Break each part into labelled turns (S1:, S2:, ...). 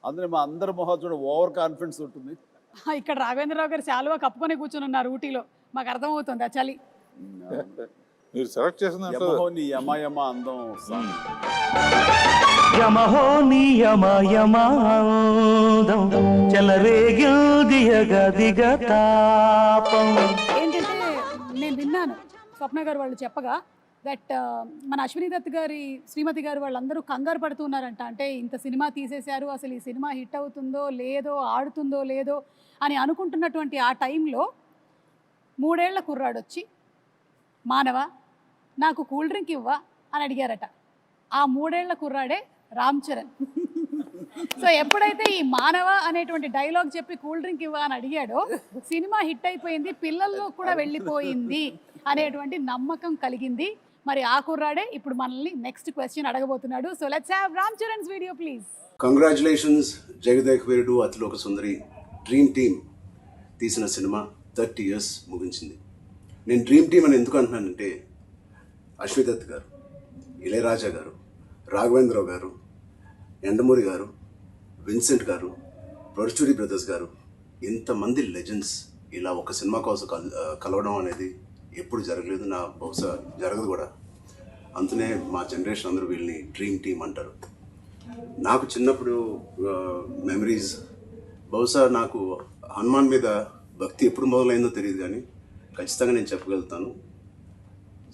S1: అందులో మా అందరి మొహం చూడ ఓవర్ కాన్ఫిడెన్స్ ఉంటుంది.
S2: ఇక్కడ రాఘవేంద్రరావు గారు శాలువా కప్పుకొని కూర్చొని ఉన్నారు ఊటీలో, మాకు అర్థమవుతుంది ఆ చలి.
S3: మీరు సెలెక్ట్ చేసిన
S1: యమహో నీ యమయమ అందం సాంగ్.
S4: యమహో నీ యమయమాందం చెలరేగిల్దియగదిగ తాపం.
S2: ఏంటంటే నేను విన్నాను స్వప్న గారు వాళ్ళు చెప్పగా దట్ మన అశ్విని దత్ గారి శ్రీమతి గారు వాళ్ళందరూ కంగారు పడుతున్నారంట. అంటే ఇంత సినిమా తీసేశారు, అసలు ఈ సినిమా హిట్ అవుతుందో లేదో, ఆడుతుందో లేదో అని అనుకుంటున్నటువంటి ఆ టైంలో 3 ఏళ్ల కుర్రాడు వచ్చి, మానవ నాకు కూల్ డ్రింక్ ఇవ్వా అని అడిగారట. ఆ 3 ఏళ్ల కుర్రాడే రామ్ చరణ్. సో ఎప్పుడైతే ఈ మానవ అనేటువంటి డైలాగ్ చెప్పి కూల్ డ్రింక్ ఇవ్వా అని అడిగాడో సినిమా హిట్ అయిపోయింది, పిల్లల్లో కూడా వెళ్ళిపోయింది అనేటువంటి నమ్మకం కలిగింది. మరి ఆ కుర్రాడే ఇప్పుడు మనల్ని నెక్స్ట్ క్వశ్చన్ అడగబోతున్నాడు. So let's have Ram Charan's video please.
S5: Congratulations Jagadeka Veerudu Athiloka Sundari dream team తీసిన సినిమా 30 years ముగించింది. నేను డ్రీమ్ టీమ్ అని ఎందుకు అంటున్నానంటే అశ్విని దత్ గారు, ఇళయరాజా గారు, రాఘవేంద్రరావు గారు, ఎండమూరి గారు, విన్సెంట్ గారు, పరుచూరి బ్రదర్స్ గారు, ఇంతమంది లెజెండ్స్ ఇలా ఒక సినిమా కోసం కలవడం అనేది ఎప్పుడు జరగలేదు, నా బహుశా జరగదు కూడా. అందునే మా జనరేషన్ అందరూ వీళ్ళని డ్రీమ్ టీమ్ అంటారు. నాకు చిన్నప్పుడు మెమరీస్, బహుశా నాకు హనుమాన్ మీద భక్తి ఎప్పుడు మొదలైందో తెలియదు, కానీ ఖచ్చితంగా నేను చెప్పగలుగుతాను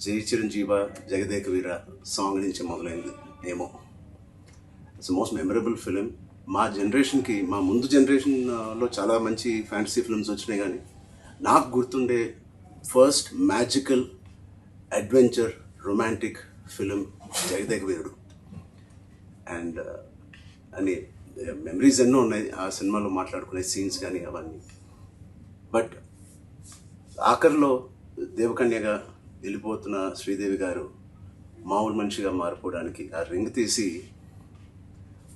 S5: జై చిరంజీవ జగదేక వీర సాంగ్ నుంచి మొదలైంది ఏమో. It's most memorable film. మా జనరేషన్కి, మా ముందు జనరేషన్లో చాలా మంచి ఫ్యాంటసీ ఫిల్మ్స్ వచ్చినాయి, కానీ నాకు గుర్తుండే first magical adventure romantic film Jagadeka Veerudu. And అని మెమరీస్ ఎన్నో ఉన్నాయి ఆ సినిమాలో, మాట్లాడుకునే సీన్స్ కానీ అవన్నీ. బట్ ఆఖరిలో దేవకన్యగా వెళ్ళిపోతున్న శ్రీదేవి గారు మామూలు మనిషిగా మారిపోవడానికి ఆ రింగ్ తీసి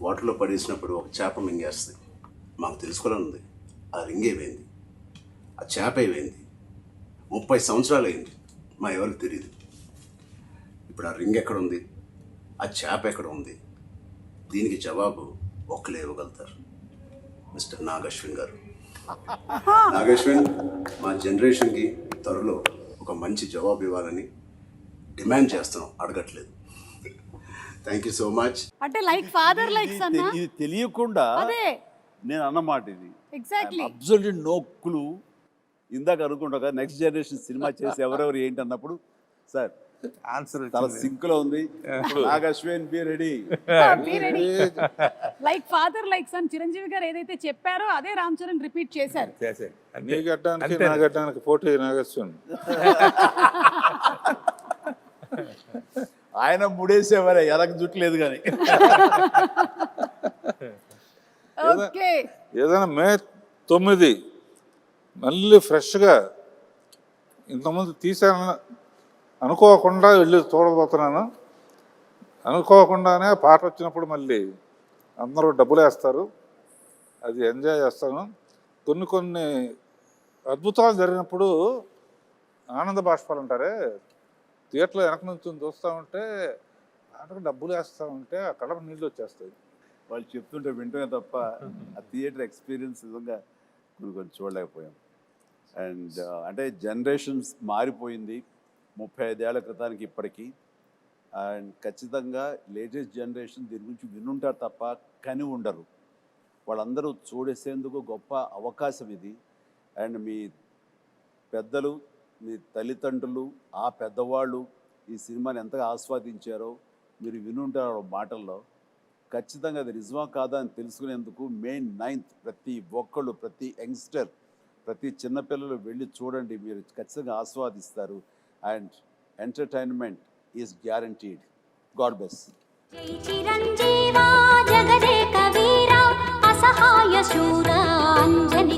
S5: వాటర్లో పడేసినప్పుడు ఒక చేప మింగేస్తుంది. మాకు తెలుసుకోవాలని ఉంది ఆ రింగ్ ఏమైంది, ఆ చేప ఏమైంది. 30 సంవత్సరాలు అయింది, మా ఎవరికి తెలియదు. ఇప్పుడు ఆ రింగ్ ఎక్కడ ఉంది, ఆ చేప ఎక్కడ ఉంది, దీనికి జవాబు ఒక్కలే ఇవ్వగలుగుతారు, మిస్టర్ నాగశ్విన్ గారు. నాగశ్విన్ మా జనరేషన్కి త్వరలో ఒక మంచి జవాబు ఇవ్వాలని డిమాండ్ చేస్తున్నాం, అడగట్లేదు. Thank you so much.
S2: అంటే లైక్ ఫాదర్ లైక్ సన్.
S1: ఇది తెలియకుండా
S2: అదే
S1: నేను అన్నమాట. ఇది
S2: ఎగ్జాక్ట్లీ
S1: అబ్సల్యూట్లీ నో క్లూ. ఇందాక అనుకుంటా నెక్స్ట్ జనరేషన్ సినిమా చేసి ఎవరెవరు ఏంటి అన్నప్పుడు సార్
S3: ఆన్సర్
S1: చాలా సింక్ లో ఉంది. Nag Ashwin be ready.
S2: Like father like sun Chiranjeevi గారు ఏదైతే చెప్పారో అదే రామ్ చరణ్ రిపీట్ చేశారు.
S3: నీ గడ్డానికి నా గడ్డానికి పోటీ నాగశ్విన్.
S1: ఆయన ముడేసేవారే, ఎలక జుట్లేదు కానీ.
S2: ఓకే,
S3: ఏదైనా మే 9 మళ్ళీ ఫ్రెష్గా ఇంతకుముందు తీసాను అనుకోకుండా వెళ్ళి చూడబోతున్నాను. అనుకోకుండానే పాట వచ్చినప్పుడు మళ్ళీ అందరూ డబ్బులు వేస్తారు, అది ఎంజాయ్ చేస్తాను. కొన్ని అద్భుతాలు జరిగినప్పుడు ఆనంద బాష్పాలు అంటారే, థియేటర్లో వెనక నుంచి చూస్తూ ఉంటే పాటకు డబ్బులు వేస్తూ ఉంటే ఆ కడప నీళ్ళు వచ్చేస్తాయి.
S1: వాళ్ళు చెప్తుంటే వింటమే తప్ప ఆ థియేటర్ ఎక్స్పీరియన్స్ నిజంగా కొన్ని చూడలేకపోయాం. అండ్ అంటే జనరేషన్స్ మారిపోయింది 35 ఏళ్ల క్రితానికి ఇప్పటికీ. అండ్ ఖచ్చితంగా లేటెస్ట్ జనరేషన్ దీని గురించి వినుంటారు తప్ప కని ఉండరు. వాళ్ళందరూ చూడేసేందుకు గొప్ప అవకాశం ఇది. అండ్ మీ పెద్దలు, మీ తల్లిదండ్రులు, ఆ పెద్దవాళ్ళు ఈ సినిమాని ఎంతగా ఆస్వాదించారో మీరు వినుంటారు మాటల్లో. ఖచ్చితంగా అది నిజమా కాదా అని తెలుసుకునేందుకు May 9th ప్రతి ఒక్కళ్ళు, ప్రతి యంగ్స్టర్, ప్రతి చిన్నపిల్లలు వెళ్ళి చూడండి, మీరు ఖచ్చితంగా ఆస్వాదిస్తారు. And entertainment is guaranteed. God bless.
S6: జై చిరంజీవా జగదేక వీరా అసహాయ శూర అంజని